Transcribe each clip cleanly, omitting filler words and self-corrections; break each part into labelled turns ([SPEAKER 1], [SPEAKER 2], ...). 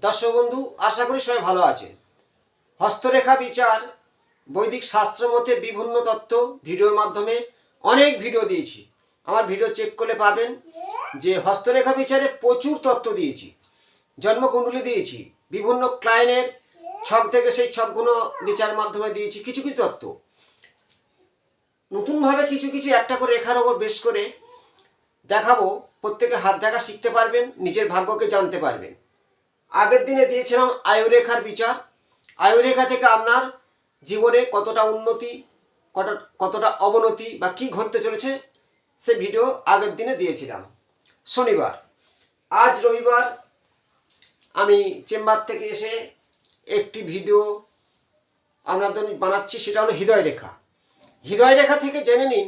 [SPEAKER 1] দর্শক বন্ধু, আশা করি সবাই ভালো আছেন। হস্তরেখা বিচার বৈদিক শাস্ত্র মতে বিভিন্ন তত্ত্ব ভিডিওর মাধ্যমে অনেক ভিডিও দিয়েছি। আমার ভিডিও চেক করলে পাবেন যে হস্তরেখা বিচারে প্রচুর তত্ত্ব দিয়েছি, জন্মকুণ্ডলী দিয়েছি, বিভিন্ন ক্লায়েন্টের ছক থেকে সেই ছকগুলো বিচারের মাধ্যমে দিয়েছি। কিছু কিছু তত্ত্ব নতুনভাবে কিছু কিছু একটা করে রেখার ওপর বেশ করে দেখাবো। প্রত্যেকে হাত দেখা শিখতে পারবেন, নিজের ভাগ্যকে জানতে পারবেন। আগের দিনে দিয়েছিলাম আয়ুরেখার বিচার। আয়ুরেখা থেকে আপনার জীবনে কতটা উন্নতি, কতটা অবনতি বা কী ঘটতে চলেছে সে ভিডিও আগের দিনে দিয়েছিলাম। শনিবার, আজ রবিবার আমি চেম্বার থেকে এসে একটি ভিডিও আপনাদের বানাচ্ছি। সেটা হলো হৃদয় রেখা। হৃদয় রেখা থেকে জেনে নিন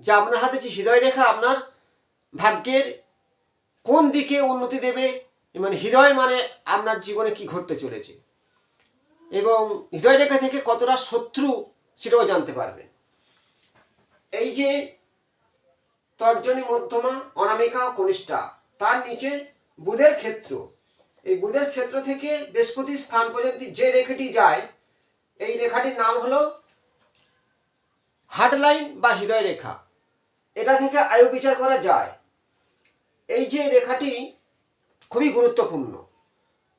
[SPEAKER 1] যে আপনার হাতে যে হৃদয় রেখা আপনার ভাগ্যের কোন দিকে উন্নতি দেবে, মানে হৃদয় মানে আপনার জীবনে কি ঘটতে চলেছে, এবং হৃদয় রেখা থেকে কতটা শত্রু সেটাও জানতে পারবেন। এই যে তর্জনী, মধ্যমা, অনামিকা ও কনিষ্ঠা, তার নিচে বুধের ক্ষেত্র, এই বুধের ক্ষেত্র থেকে বৃহস্পতির স্থান পর্যন্ত যে রেখাটি যায়, এই রেখাটির নাম হলো হার্টলাইন বা হৃদয় রেখা। এটা থেকে আয়ু বিচার করা যায়। এই যে রেখাটি খুবই গুরুত্বপূর্ণ।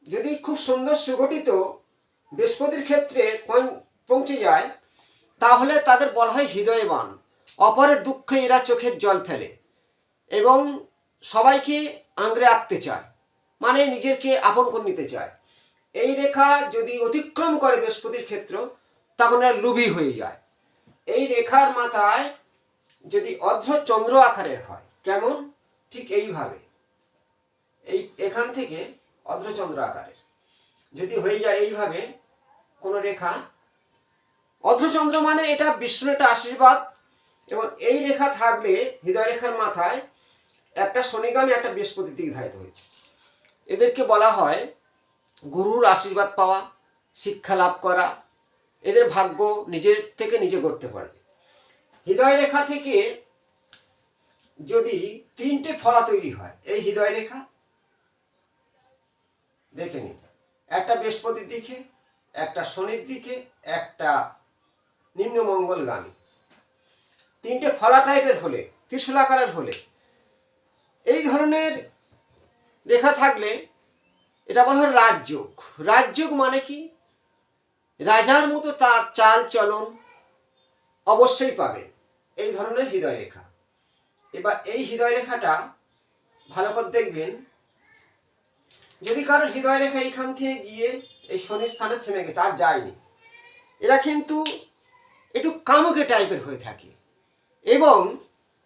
[SPEAKER 1] যদি খুব সুন্দর সুগঠিত বৃহস্পতির ক্ষেত্রে পৌঁছে যায়, তাহলে তাদের বলা হয় হৃদয়বান। অপরের দুঃখে এরা চোখের জল ফেলে এবং সবাইকে আঁকড়ে রাখতে চায়, মানে নিজেকে আপন করে নিতে চায়। এই রেখা যদি অতিক্রম করে বৃহস্পতির ক্ষেত্র, তখন এরা লোভী হয়ে যায়। এই রেখার মাথায় যদি অর্ধচন্দ্র আকারের হয়, কেমন, ঠিক এইভাবে, এই এখান থেকে অর্ধচন্দ্র আকারের যদি হয়ে যায় এইভাবে কোনো রেখা, অর্ধচন্দ্র মানে এটা বিষ্ণুর একটা আশীর্বাদ। এবং এই রেখা থাকলে হৃদয় রেখার মাথায় একটা শনিগামী, একটা বৃহস্পতির দিক ধারিত হয়েছে। এদেরকে বলা হয় গুরুর আশীর্বাদ পাওয়া, শিক্ষা লাভ করা। এদের ভাগ্য নিজের থেকে নিজে করতে পারবে। হৃদয় রেখা থেকে যদি তিনটে ফলা তৈরি হয়, এই হৃদয় রেখা দেখে নিন, একটা বৃহস্পতির দিকে, একটা শনির দিকে, একটা নিম্নমঙ্গলগামী। তিনটে ফলা টাইপের হলে, ত্রিশূল আকারের হলে, এই ধরনের রেখা থাকলে এটা বলা হয় রাজযোগ। রাজযোগ মানে কি, রাজার মতো তার চাল চলন অবশ্যই পাবে এই ধরনের হৃদয় রেখা। এবার এই হৃদয় রেখাটা ভালো করে দেখবেন। যদি কারোর হৃদয় রেখা এইখান থেকে গিয়ে এই শনি স্থানে থেমে গেছে, আর যায়নি, এরা কিন্তু একটু কামুকে টাইপের হয়ে থাকে এবং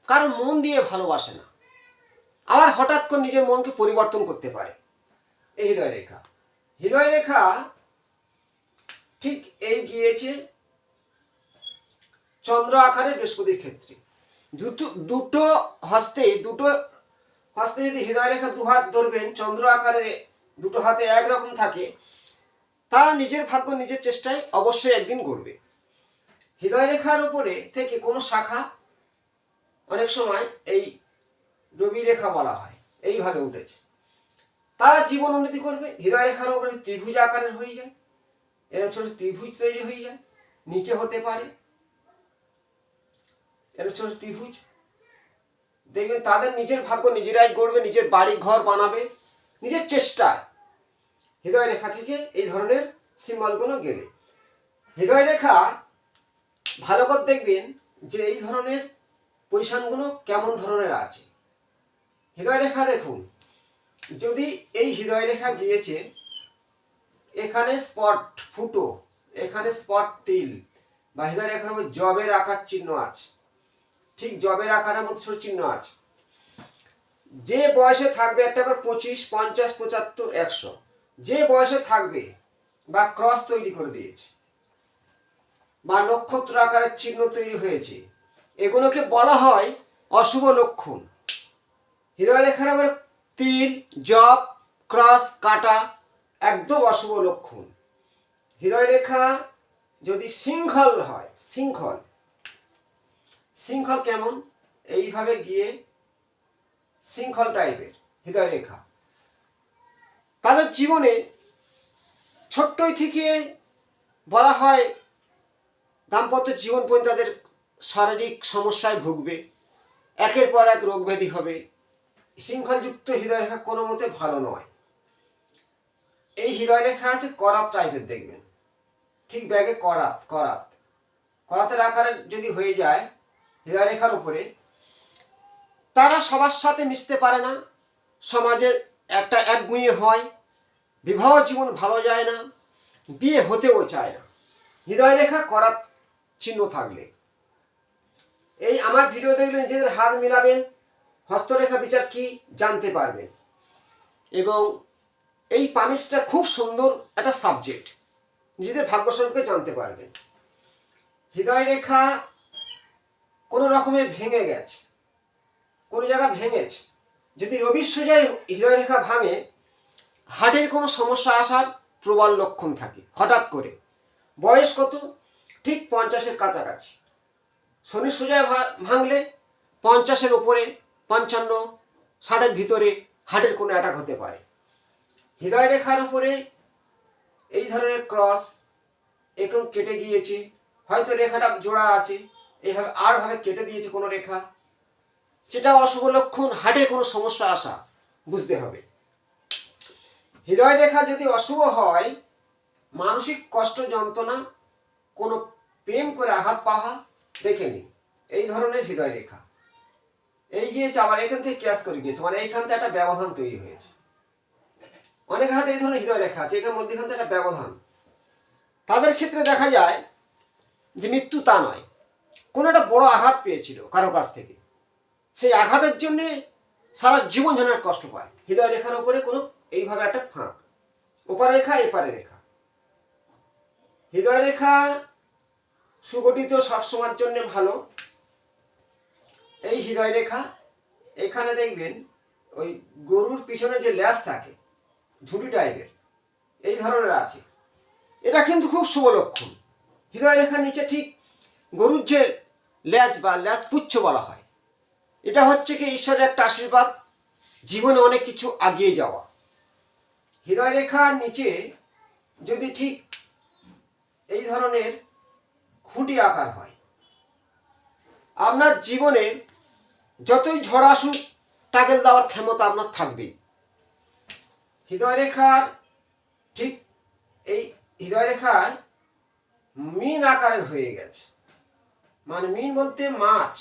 [SPEAKER 1] কারোর মন দিয়ে ভালোবাসে না, আবার হঠাৎ করে নিজের মনকে পরিবর্তন করতে পারে। এই হৃদয় রেখা, হৃদয় রেখা ঠিক এই গিয়েছে চন্দ্র আকারে বৃহস্পতির ক্ষেত্রে। দুটো হস্তে যদি হৃদয় রেখা দুহাত ধরবেন, চন্দ্র আকারে দুটো হাতে একরকম থাকে, তারা নিজের ভাগ্য নিজের চেষ্টায় অবশ্যই একদিন গড়বে। হৃদয় রেখার উপরে থেকে কোনো শাখা, অনেক সময় এই রবি রেখা বলা হয়, এইভাবে উঠেছে, তারা জীবন উন্নতি করবে। হৃদয় রেখার উপরে ত্রিভুজ আকারের হয়ে যায়, এরকম ছোট ত্রিভুজ তৈরি হয়ে যায়, নিচে হতে পারে এরকম ছোট ত্রিভুজ। দেখবেন তাদের নিজের ভাগ্য নিজেরাই গড়বে, নিজের বাড়ি ঘর বানাবে নিজের চেষ্টায়। হৃদয় রেখা থেকে এই ধরনের সিম্বলগুলো গেলে, হৃদয় রেখা ভালো করে দেখবেন যে এই ধরনের পজিশনগুলো কেমন ধরনের আছে। হৃদয় রেখা দেখুন, যদি এই হৃদয় রেখা গিয়েছে, এখানে স্পট ফুটো, এখানে স্পট তিল বা হৃদয় রেখার উপর জবের আকার চিহ্ন আছে, ঠিক জবের আকারের মতো ছোট চিহ্ন আছে। যে বয়সে থাকবে, একটা করে 25, 50, 75, 100, যে বয়সে থাকবে বা ক্রস তৈরি করে দিয়েছে বা নক্ষত্র আকারের চিহ্ন তৈরি হয়েছে, এগুলোকে বলা হয় অশুভ লক্ষণ। হৃদয় রেখার আবার তিল, জব, ক্রস, কাটা একদম অশুভ লক্ষণ। হৃদয় রেখা যদি শৃঙ্খল হয়, শৃঙ্খল কেমন, এইভাবে গিয়ে শৃঙ্খল টাইপের হৃদয় রেখা, তাদের জীবনে ছোট্টই থেকে বলা হয় দাম্পত্য জীবন পর্যন্ত তাদের শারীরিক সমস্যায় ভুগবে, একের পর এক রোগ ব্যাধি হবে। শৃঙ্খলযুক্ত হৃদয়রেখা কোনো মতে ভালো নয়। এই হৃদয়রেখা আছে করাত টাইপের, দেখবেন ঠিক ব্যাগে করাত করাত করাতের আকারে যদি হয়ে যায় হৃদয়রেখার উপরে, তারা সবার সাথে মিশতে পারে না, সমাজের একটা একগুঁয়ে হয়, বিবাহ জীবন ভালো যায় না, বিয়ে হতেও চায় না হৃদয়রেখা করাত চিহ্ন থাকলে। এই আমার ভিডিও দেখলে নিজেদের হাত মিলাবেন, হস্তরেখা বিচার কি জানতে পারবেন। এবং এই পামিশটা খুব সুন্দর একটা সাবজেক্ট, নিজেদের ভাগ্য সম্পর্কে জানতে পারবেন। হৃদয়রেখা কোনো রকমে ভেঙে গেছে, কোনো জায়গা ভেঙেছে, যদি রবির সোজায় হৃদয়রেখা ভাঙে, হার্টের কোনো সমস্যা আসার প্রবল লক্ষণ থাকে। হঠাৎ করে বয়স কত, ঠিক 50-এর কাছাকাছি। শনি সোজায় ভাঙলে 50-এর উপরে, 55-60-এর ভিতরে হার্টের কোনো অ্যাটাক হতে পারে। হৃদয়রেখার উপরে এই ধরনের ক্রস এরকম কেটে গিয়েছে, হয়তো রেখাটা জোড়া আছে, এইভাবে আরভাবে কেটে দিয়েছে কোনো রেখা, সেটা অশুভ লক্ষণ, হার্টের কোনো সমস্যা আসা বুঝতে হবে। হৃদয়রেখা যদি অশুভ হয়, মানসিক কষ্ট যন্ত্রণা, কোনো প্রেম করে আঘাত পাওয়া, দেখে নিন এই ধরনের হৃদয়রেখা এই গিয়েছে, আবার এখান থেকে ক্যাশ করে গিয়েছে, মানে এইখান থেকে একটা ব্যবধান তৈরি হয়েছে। অনেক হাতে এই ধরনের হৃদয়রেখা আছে, এখানে মধ্যখান থেকে একটা ব্যবধান। তাদের ক্ষেত্রে দেখা যায় যে মৃত্যু তা নয়, কোনো একটা বড় আঘাত পেয়েছিল কারো কাছ থেকে, সেই আঘাতের জন্যে সারা জীবন যেন কষ্ট পায়। হৃদয়রেখার উপরে কোনো এইভাবে একটা ফাঁক, ওপারে রেখা এপারে রেখা। হৃদয়রেখা সুগঠিত সবসময়ের জন্য ভালো। এই হৃদয়রেখা এখানে দেখবেন ওই গরুর পিছনে যে ল্যাজ থাকে ঝুঁটি টাইপের, এই ধরনের আছে, এটা কিন্তু খুব শুভ লক্ষণ। হৃদয়রেখার নিচে ঠিক গরুর যে ল্যাজ বা ল্যাজ পুচ্ছ বলা হয়, এটা হচ্ছে কি ঈশ্বরের একটা আশীর্বাদ, জীবনে অনেক কিছু এগিয়ে যাওয়া। হৃদয়রেখার নিচে যদি ঠিক এই ধরনের খুঁটি আকার হয়, আপনার জীবনে যতই ঝড় আসুক টাকেল দেওয়ার ক্ষমতা আপনার থাকবেই। হৃদয়রেখার ঠিক এই হৃদয়রেখায় মিন আকারের হয়ে গেছে, মানে মিন বলতে মাছ,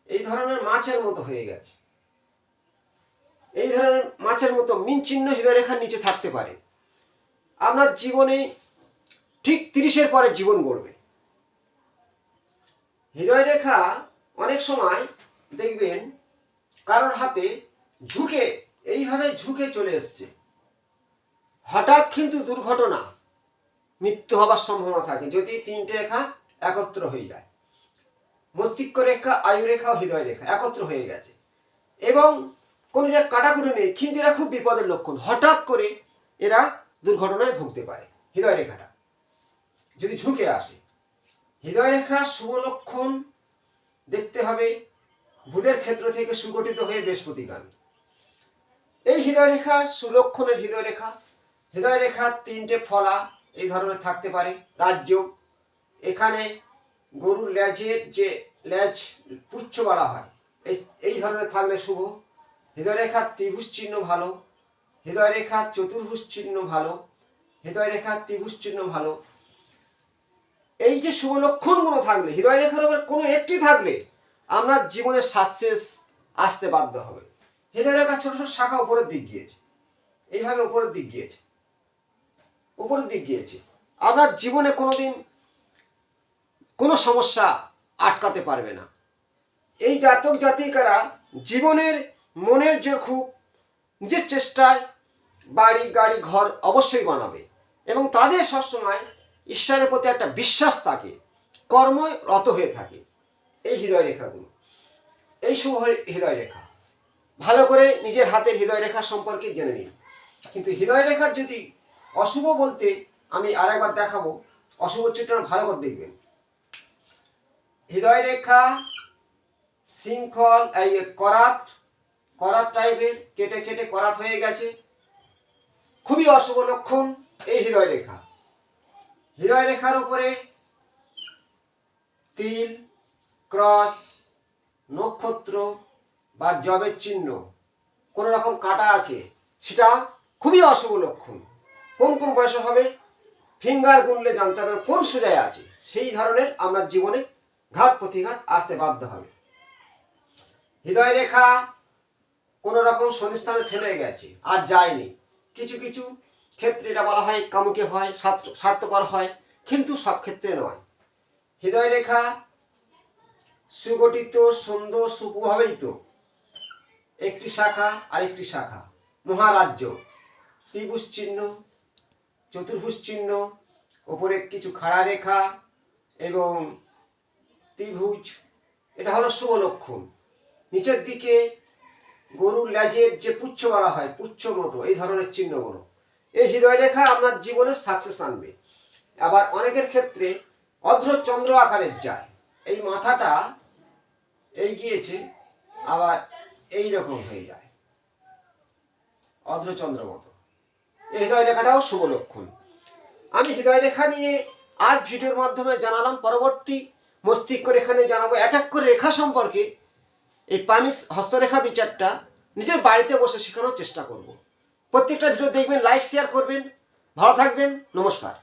[SPEAKER 1] এই ধরনের মাছের মতো হয়ে গেছে, এই ধরনের মাছের মতো মিন চিহ্ন হৃদয়রেখার নিচে থাকতে পারে। আপনার জীবনে ঠিক 30-এর পরে জীবন গড়বে। হৃদয়রেখা অনেক সময় দেখবেন কারোর হাতে ঝুঁকে, এইভাবে ঝুঁকে চলে এসছে, হঠাৎ কিন্তু দুর্ঘটনা, মৃত্যু হবার সম্ভাবনা থাকে যদি 3টে রেখা একত্র হয়ে যায়। মস্তিষ্ক রেখা, আয়ু রেখা ও হৃদয় রেখা একত্র হয়ে গেছে, এবং কোনো জায়গায় কাটাকুটি নেই, কিন্তু এরা খুব বিপদের লক্ষণ, হঠাৎ করে এরা দুর্ঘটনায় ভুগতে পারে। হৃদয় রেখাটা যদি ঝুঁকে আসে, হৃদয় রেখা শুভ লক্ষণ দেখতে হবে বুধের ক্ষেত্র থেকে সুগঠিত হয়ে বৃহস্পতিগামী। এই হৃদয় রেখা সুলক্ষণের হৃদয় রেখা। হৃদয় রেখা 3টে ফলা এই ধরনের থাকতে পারে, রাজ্য, এখানে গরুর ল্যাজের যে ল্যাজ পুচ্ছ বলা হয়, এই ধরনের থাকলে শুভ। হৃদয় রেখা ত্রিভুজ চিহ্ন ভালো, হৃদয় রেখা চতুর্ভুজ চিহ্ন ভালো, হৃদয় রেখা ত্রিভুজ চিহ্ন ভালো। এই যে শুভ লক্ষণগুলো থাকলে, হৃদয় রেখার উপর কোনো একটি থাকলে আপনার জীবনে সাকসেস আসতে বাধ্য হবে। হৃদয় রেখা ছোট ছোট শাখা উপরের দিক গিয়েছে, এইভাবে উপরের দিক গিয়েছে, উপরের দিক গিয়েছে, আপনার জীবনে কোনোদিন কোনো সমস্যা আটকাতে পারবে না। এই জাতক জাতিকারা জীবনের মনের যে খুব নিজের চেষ্টায় বাড়ি গাড়ি ঘর অবশ্যই বানাবে, এবং তাদের সবসময় ঈশ্বরের প্রতি একটা বিশ্বাস থাকে, কর্মে রত হয়ে থাকে। এই হৃদয় রেখাগুলো, এই শুভ হৃদয় রেখা ভালো করে নিজের হাতের হৃদয় রেখা সম্পর্কে জেনে নিন। কিন্তু হৃদয় রেখার যদি অশুভ বলতে আমি আরেকবার দেখাবো, অশুভ চিত্রটা ভালো করে দেখবেন। হৃদয় রেখা শৃঙ্খল এই করাত করাত টাইপের কেটে কেটে করাত হয়ে গেছে, খুবই অশুভ লক্ষণ। এই হৃদয় রেখা, হৃদয় রেখার উপরে তিল, ক্রস, নক্ষত্র বা জবের চিহ্ন, কোনো রকম কাটা আছে, সেটা খুবই অশুভ লক্ষণ। কোন কোন বয়সে হবে ফিঙ্গার গুনলে জানতে হবে কোন সুজায় আছে, সেই ধরনের আমরা জীবনে ঘাত প্রতিঘাত আসতে বাধ্য হবে। হৃদয় রেখা কোনো রকম শনিস্থানে থেমে গেছে, আর যায়নি, কিছু কিছু ক্ষেত্রে এটা বলা হয় কামুকে হয়, স্বার্থপর হয়, কিন্তু সব ক্ষেত্রে নয়। হৃদয় রেখা সুগঠিত, সুন্দর, সুপ্রভাবিত একটি শাখা আরেকটি শাখা, মহারাজ্য, ত্রিভুজ চিহ্ন, চতুর্ভুজ চিহ্ন, ওপরে কিছু খাড়া রেখা এবং ত্রিভুজ, এটা হলো শুভ লক্ষণ। নিচের দিকে গরুর লেজের যে পুচ্ছ বলা হয়, পুচ্ছ মতো এই ধরনের চিহ্নগুলো, এই হৃদয় রেখা আপনার জীবনে সাকসেস আনবে। আবার অনেকের ক্ষেত্রে অর্ধচন্দ্র আকারের যায়, এই মাথাটা এই গিয়েছে, আবার এই রকম হয়ে যায় অর্ধচন্দ্র মতো, এই হৃদয় রেখাটাও শুভ লক্ষণ। আমি হৃদয় রেখা নিয়ে আজ ভিডিওর মাধ্যমে জানালাম, পরবর্তী মস্তিষ্ক রেখা নিয়ে জানাবো। এক এক করে রেখা সম্পর্কে এই পামিস হস্তরেখা বিচারটা নিজের বাড়িতে বসে শেখানোর চেষ্টা করব। প্রত্যেকটা ভিডিও দেখবেন, লাইক শেয়ার করবেন। ভালো থাকবেন, নমস্কার।